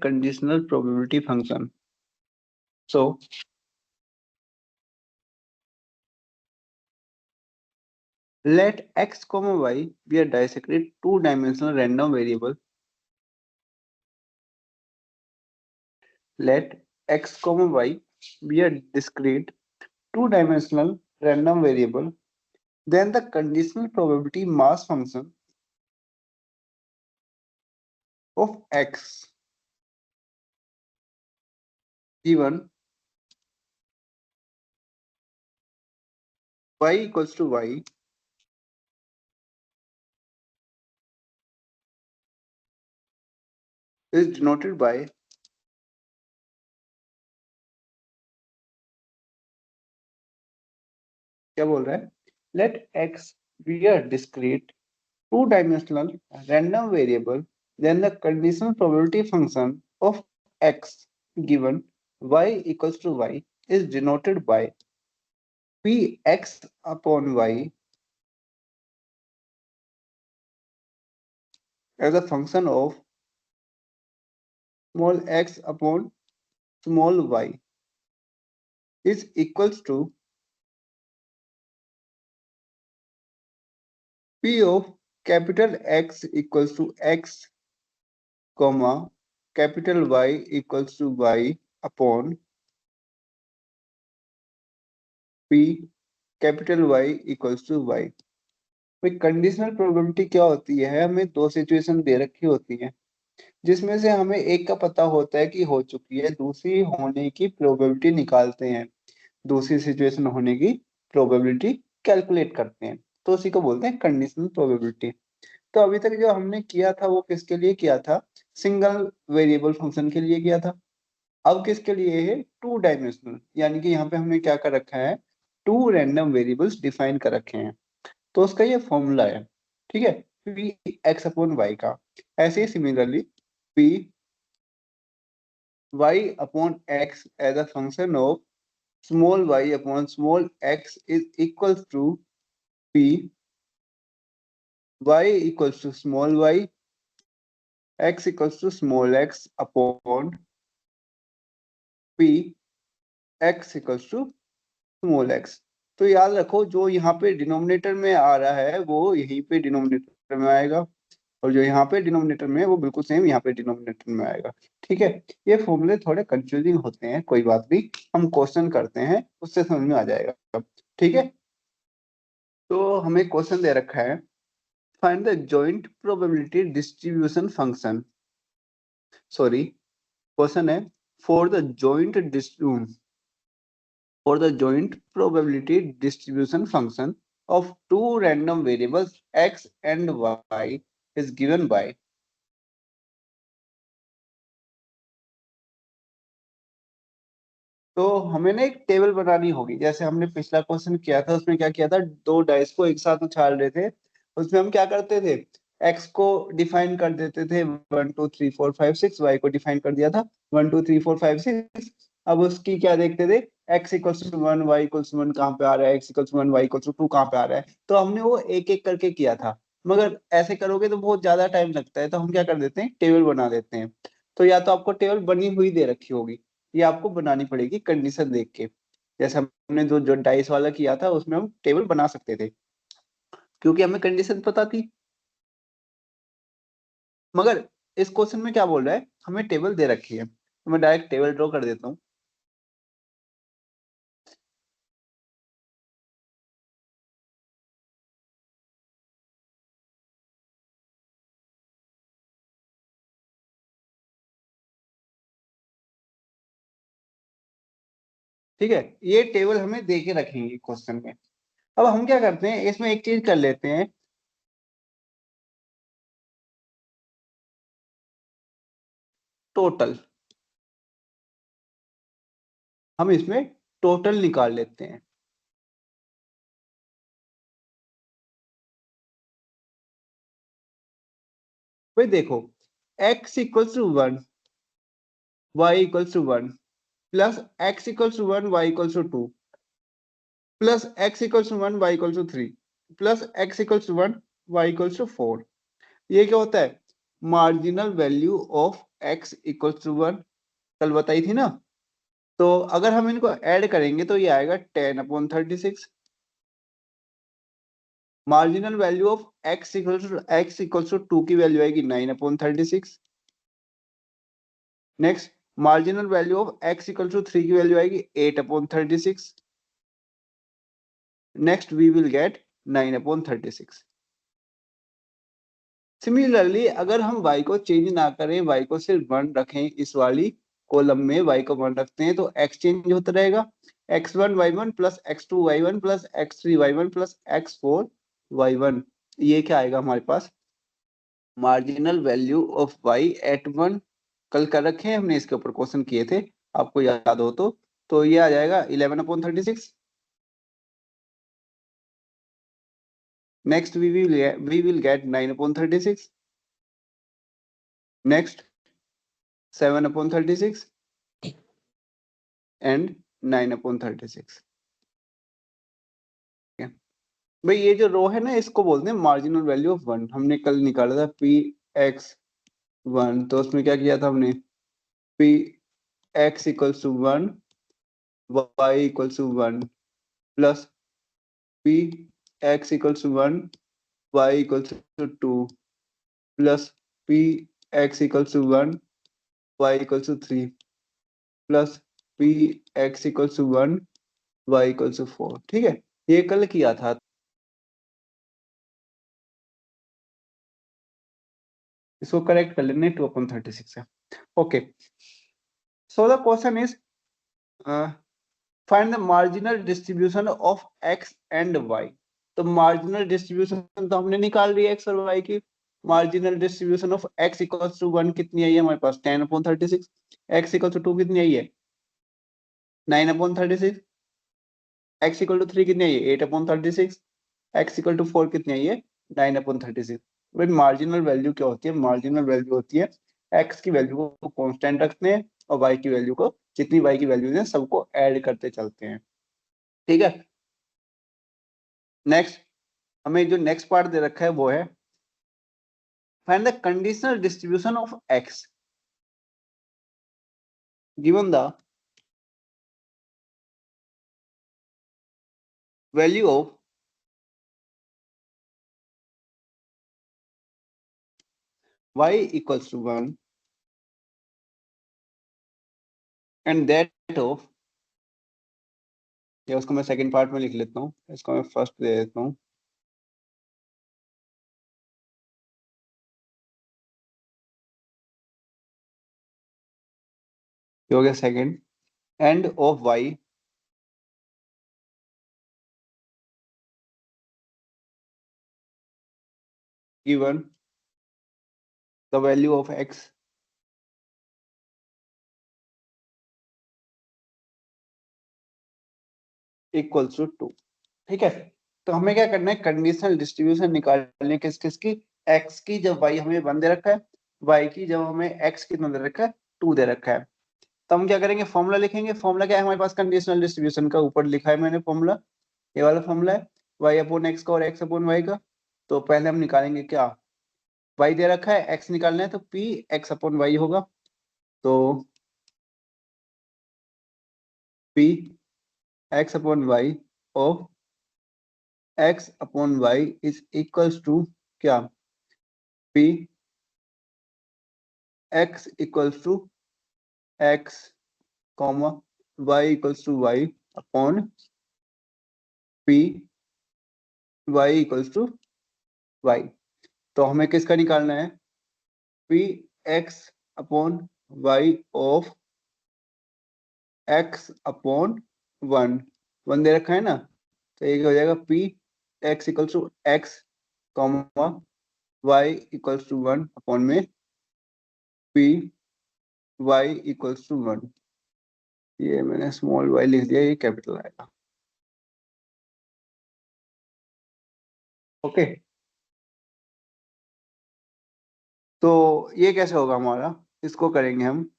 conditional probability function. So let x comma y be a dissected two-dimensional random variable. Let x comma y be a discrete two-dimensional random variable. Then the conditional probability mass function of x given y equals to y is denoted by क्या बोल रहा है? Let x be a discrete two-dimensional random variable, then the conditional probability function of x given y equals to y is denoted by px upon y as a function of small x upon small y is equals to p of capital X equals to x comma capital Y equals to y upon p capital Y equals to y। भाई conditional probability क्या होती है? हमें दो situation दे रखी होती है जिसमें से हमें एक का पता होता है कि हो चुकी है, दूसरी होने की प्रोबेबिलिटी निकालते हैं, दूसरी सिचुएशन होने की प्रोबेबिलिटी कैलकुलेट करते हैं, तो उसी को बोलते हैं कंडीशनल प्रोबेबिलिटी। तो अभी तक जो हमने किया था वो किसके लिए किया था? सिंगल वेरिएबल फंक्शन के लिए किया था। अब किसके लिए है? टू डायमेंशनल, यानी कि यहाँ पे हमने क्या कर रखा है? टू रैंडम वेरिएबल्स डिफाइन कर रखे हैं, तो उसका ये फॉर्मूला है, ठीक है, पी एक्स अपॉन वाई का। ऐसे ही similarly P Y upon X as a function of small Y upon small X is equal to P Y equals to small Y X equals to small X upon P X equals to small X. तो याद रखो जो यहाँ पे denominator में आ रहा है वो यहीं पे डिनोमिनेटर में आएगा, और जो यहाँ पे डिनोमिनेटर में है वो बिल्कुल सेम यहाँ पे डिनोमिनेटर में आएगा, ठीक है। ये फॉर्मूले थोड़े कंफ्यूजिंग होते हैं, कोई बात नहीं, हम क्वेश्चन करते हैं उससे समझ में आ जाएगा, ठीक है। तो हमें क्वेश्चन दे रखा है, find the joint probability distribution function. Sorry, question है for the joint probability distribution function of two random variables x and y is given by। तो हमें ना एक टेबल बनानी होगी, जैसे हमने पिछला क्वेश्चन किया था उसमें क्या किया था, दो डाइस को एक साथ उछाल रहे थे, उसमें हम क्या करते थे? x को डिफाइन कर देते थे 1 2 3 4 5 6, y को डिफाइन कर दिया था 1 2 3 4 5 6। अब उसकी क्या देखते थे? x equals to 1 y equals to 1 कहाँ पे आ रहा है, x equals to 1 y equals to 2 कहाँ पे आ रहा है, तो हमने वो एक एक करके किया था। मगर ऐसे करोगे तो बहुत ज्यादा टाइम लगता है, तो हम क्या कर देते हैं, टेबल बना देते हैं। तो या तो आपको टेबल बनी हुई दे रखी होगी, ये आपको बनानी पड़ेगी कंडीशन देख के। जैसे हमने जो डाइस वाला किया था उसमें हम टेबल बना सकते थे क्योंकि हमें कंडीशन पता थी। मगर इस क्वेश्चन में क्या बोल रहा है, हमें टेबल दे रखी है, तो मैं डायरेक्ट टेबल ड्रॉ कर देता हूँ। ठीक है, ये टेबल हमें दे के रखेंगे क्वेश्चन में। अब हम क्या करते हैं, इसमें एक चीज कर लेते हैं, टोटल। हम इसमें टोटल निकाल लेते हैं। भाई देखो, x equals to 1 y equals to 1 plus x equals to 1 y equals to 2 plus x equals to 1 y equals to 3 plus x equals to 1 y equals to 4। ये क्या होता है? Marginal value of X equal to 1 कल बताई थी ना। तो अगर हम इनको ऐड करेंगे तो ये आएगा 10/36। Marginal value of x equal to 2 की वैल्यू आएगी 9/36। Next marginal value of x equal to 3 की वैल्यू आएगी 8/36। Next we will get 9/36। Similarly अगर हम y को चेंज ना करें, y को सिर्फ 1 रखें, इस वाली कॉलम में y को 1 रखते हैं तो x चेंज होता रहेगा। x1y1 plus x2y1 plus x3y1 plus x4y1, ये क्या आएगा हमारे पास? Marginal value of y at 1 कल कर रखे हैं हमने, इसके ऊपर क्वेश्चन किए थे, आपको याद हो तो ये आ जाएगा 11/36। Next we will get 9/36। Next 7/36 and 9/36। भाई ये जो रो है ना, इसको बोलते हैं मार्जिनल वैल्यू ऑफ 1। हमने कल निकाला था Px1, तो उसमें क्या किया था हमने? Px=1, y=1 plus Px=1, y=2 plus Px=1, y=3 plus Px=1, y=4। ठीक है, ये कल किया था। इसको करेक्ट कर लेने 2/36 है। Okay, so the question is find the marginal distribution of x and y। तो मार्जिनल डिस्ट्रीब्यूशन तो हमने निकाल लिया x और y की। मार्जिनल डिस्ट्रीब्यूशन ऑफ x=1 कितनी आई है हमारे पास? 10/36। x=2 कितनी आई है? 9/36। x=3 कितनी आई है? 8/36। x=4 कितनी आई है? 9/36। भाई मार्जिनल वैल्यू क्या होती है? मार्जिनल वैल्यू होती है x की वैल्यू को कांस्टेंट रखते हैं और y की वैल्यू को, जितनी y की वैल्यूज है सबको ऐड करते चलते हैं। ठीक है, नेक्स्ट हमें जो नेक्स्ट पार्ट दे रखा है वो है find the conditional distribution of x given the value of y=1 and that of, या उसको मैं सेकंड पार्ट में लिख लेता हूँ, इसको मैं फर्स्ट दे देता हूँ। ये हो गया second. And of y given the value of x equals to 2। ठीक है, तो हमें क्या करना है? कंडीशनल डिस्ट्रीब्यूशन निकालने किस किस की? x की जब y हमें 1 दे रखा है, y की जब हमें x कितना दे रखा है? 2 दे रखा है। तो हम क्या करेंगे? फॉर्मूला लिखेंगे। फॉर्मूला क्या है हमारे पास कंडीशनल डिस्ट्रीब्यूशन का? ऊपर लिखा है मैंने फॉर्मूला, ये वाला फॉर्मूला है y/x का और x/y का। तो पहले हम निकालेंगे क्या? y दे रखा है, x निकालना है, तो p x/y होगा। तो p x/y of x/y is equals to क्या? p x=x comma y=y upon p y=y। तो हमें किसका निकालना है? p x/y ऑफ x/1 1 दे रखा है ना, तो ये हो जाएगा p x=x comma y=1 upon में p y=1। ये मैंने स्मॉल y लिख दिया, ये कैपिटल आएगा। ओके, तो ये कैसे होगा हमारा? इसको करेंगे हम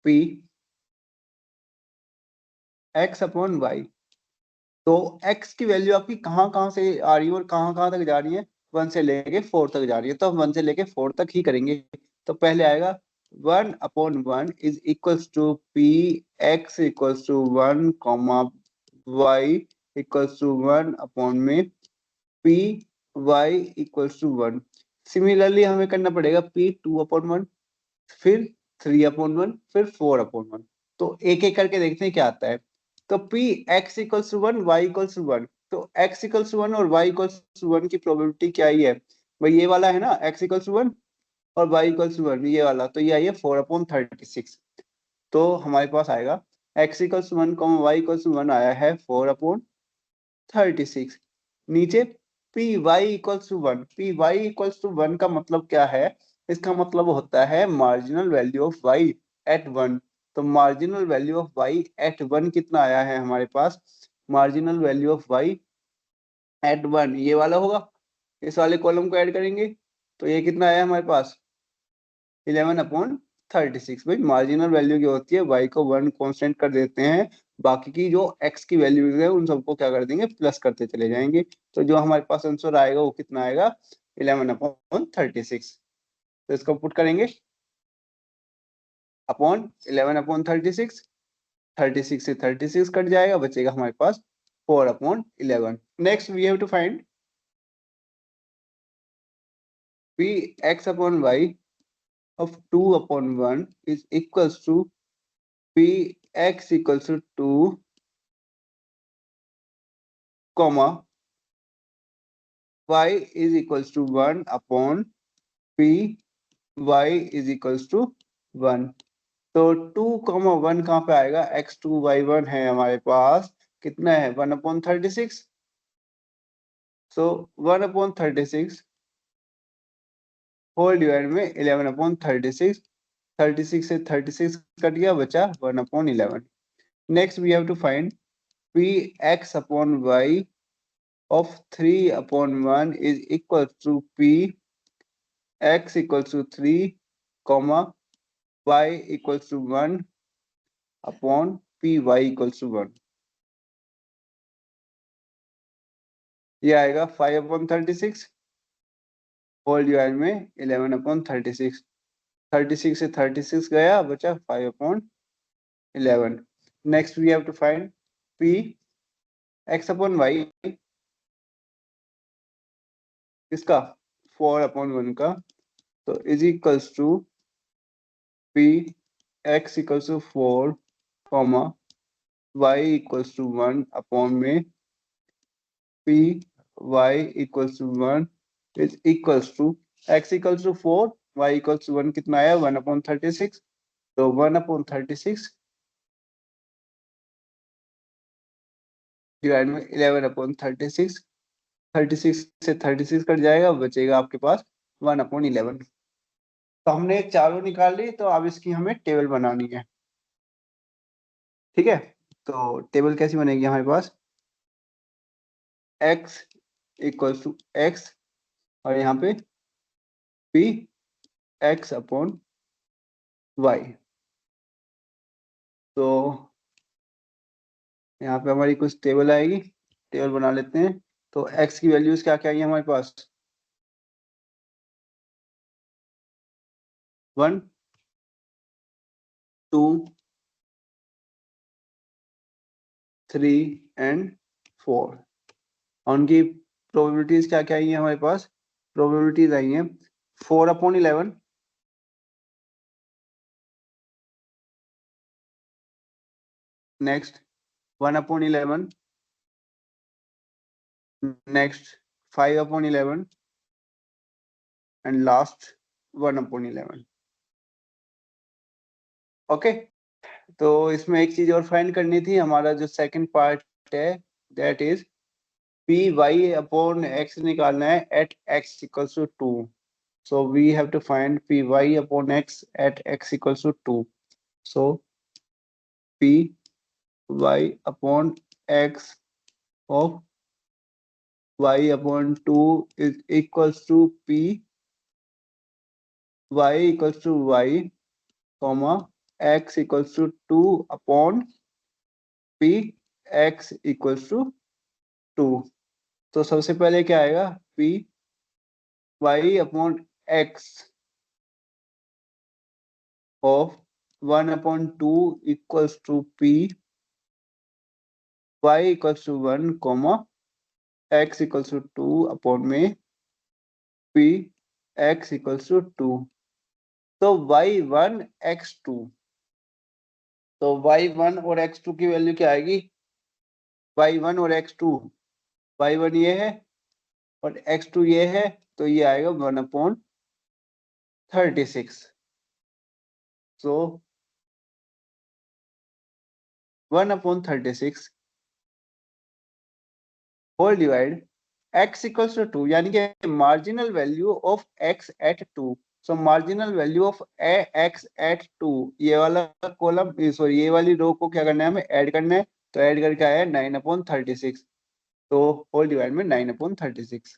p x/y तो x की वैल्यू आपकी कहाँ कहाँ से आ रही है और कहाँ कहाँ तक जा रही है, 1 से लेके 4 तक जा रही है, तो हम 1 से लेके 4 तक ही करेंगे। तो पहले आएगा 1/1 is equals to P X equals to 1 comma Y equals to 1 upon में P Y equals to 1। Similarly हमें करना पड़ेगा पी 2/1, फिर 3/1, फिर 4/1। तो एक एक करके देखते हैं क्या आता है। तो P X equals to 1 Y equals to 1, तो एक्स इक्वल्स टू 1 और वाई इक्वल्स टू 1 की प्रोबेबिलिटी क्या ही है भाई, ये वाला है ना एक्स इक्वल्स टू 1 और वाई इक्वल्स टू 1, ये वाला, तो ये आई है 4/36। तो हमारे पास आएगा X equals to 1 Y equals to 1 आया है 4/36। नीचे P Y equals to 1, P Y equals to 1 का मतलब क्या है, इसका मतलब होता है marginal value of Y at 1। तो marginal value of Y at 1 कितना आया है हमारे पास, marginal value of Y at 1 ये वाला होगा। इस वाले कॉलम को ऐड करेंगे तो ये कितना आया हमारे पास 11/36। भाई मार्जिनल वैल्यू क्या होती है, वाई को 1 कांस्टेंट कर देते हैं, बाकी की जो एक्स की वैल्यूज है उन सबको क्या कर देंगे, प्लस करते चले जाएंगे। तो जो हमारे पास आंसर आएगा वो कितना आएगा 11/36। तो इसको पुट करेंगे अपॉन 11/36, 36 से 36 कट जाएगा, बचेगा हमारे पास 4/11। Next we have to find P X upon Y of 2/1 is equals to p x equals to 2 comma y is equals to 1 upon p y is equals to 1। तो 2,1 कहाँ पे आएगा, x2 y1 है हमारे पास, कितना है 1/36। सो 1/36 होल डिवाइड में 11/36, 36 से 36 कट गया, बचा 1/11। Next we have to find p x upon y of 3/1 is equal to p x equals to 3 comma y equals to 1 upon p y equals to 1। ये आएगा 5/36 होल डिवाइड में 11/36, 36 से 36 गया, बचा 5/11। Next we have to find p x upon y, इसका 4/1 का, तो is equals to p x equals to 4 comma y equals to 1 upon में p y equals to 1 is equals to x equals to 4 y equals to 1 कितना आया 1/36। तो 1/36 divide में 11/36, 36 से 36 cut जाएगा, बचेगा आपके पास 1/11। तो हमने चारों निकाल ली, तो अब इसकी हमें टेबल बनानी है। ठीक है, तो टेबल कैसी बनेगी हमारे पास, x इक्वल्स टू x और यहाँ पे p x अपॉन y। तो यहाँ पे हमारी कुछ टेबल आएगी, टेबल बना लेते हैं। तो x की वैल्यूज क्या क्या आई है हमारे पास, 1 2 3 एंड 4। उनकी प्रोबेबिलिटीज क्या क्या आई है हमारे पास, प्रोबेबिलिटीज आई हैं 4/11, next 1/11, next 5/11 and last 1/11। Okay, तो इसमें एक चीज और फाइंड करनी थी, हमारा जो सेकंड पार्ट है that is P Y upon X निकालना है at X equals to 2। So we have to find py upon x at x equals to 2. So py upon x of y upon 2 is equals to p y equals to y comma x equals to 2 upon p x equals to two. तो सबसे पहले क्या आएगा, P Y upon X of 1/2 equals to P Y equals to 1 comma X equals to 2 upon में P X equals to 2। तो y1 x2, तो y1 और x2 की वैल्यू क्या आएगी, y1 और x2, y1 ये है और x2 ये है, तो ये आएगा 1/36। So 1/36 whole divide x equals to 2, यानी कि marginal value of x at 2। So marginal value of x at 2, ये वाला कॉलम, सॉरी ये वाली रो को क्या करना है, हमें ऐड करना है। तो ऐड करके आया 9/36, तो होल डिवाइड में 9/36।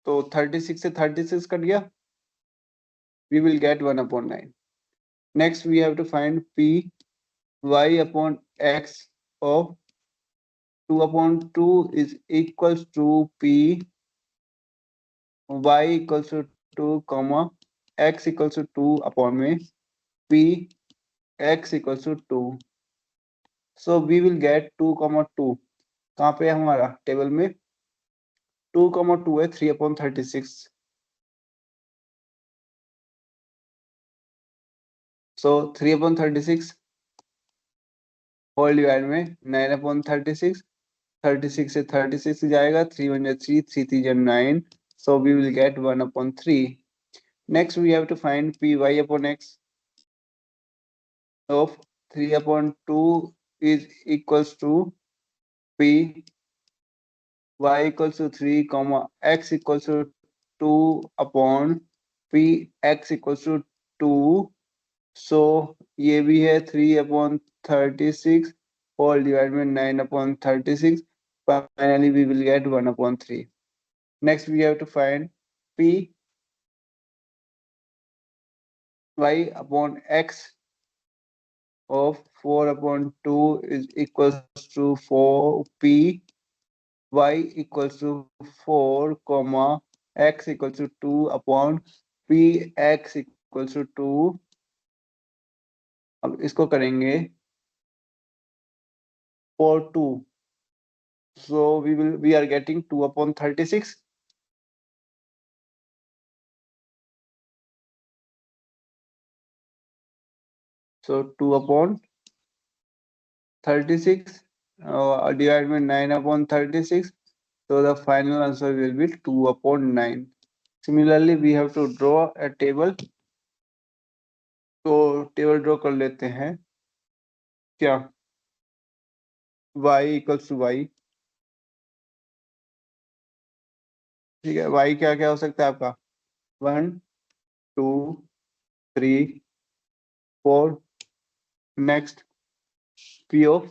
तो 36 से 36 कट गया, we will get 1/9। Next we have to find p y upon x of 2/2 is equals to p y equals to 2 comma x equals to 2 upon में p x equals to 2। So we will get 2,2। कहाँ पे है हमारा table में, 2,2 है 3/36। सो 3/36 whole divide में 9/36, 36 से 36 जाएगा, 3 1 3, 3 3 9, so we will get 1/3। Next we have to find py upon x of 3/2 is equals to p y equals to 3 comma x equals to 2 upon p x equals to 2। so ये भी है 3/36 whole divide में 9/36। finally we will get 1/3। Next we have to find p y upon x of 4/2 is equals to 4 p y equals to 4 comma x equals to 2 upon p x equals to 2। अब इसको करेंगे for 2, so we are getting 2/36। so 2/36 divided by 9/36, so the final answer will be 2/9। Similarly we have to draw a table, तो table draw कर लेते हैं। क्या, y equals to y, ठीक है, y क्या क्या हो सकता है आपका, 1 2 3 4। Next p of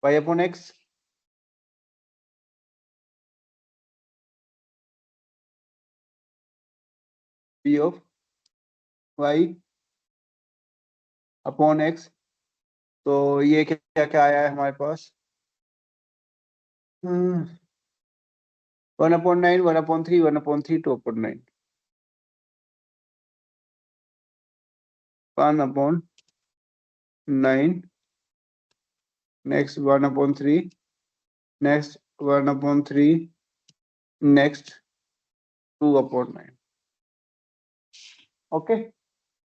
y upon x, p of y upon x। तो ये क्या क्या आया है हमारे पास, 1/9, 1/3, 1/3, 2/9, 1/9, नेक्स्ट 1/3, नेक्स्ट 1/3, नेक्स्ट 2/9। ओके।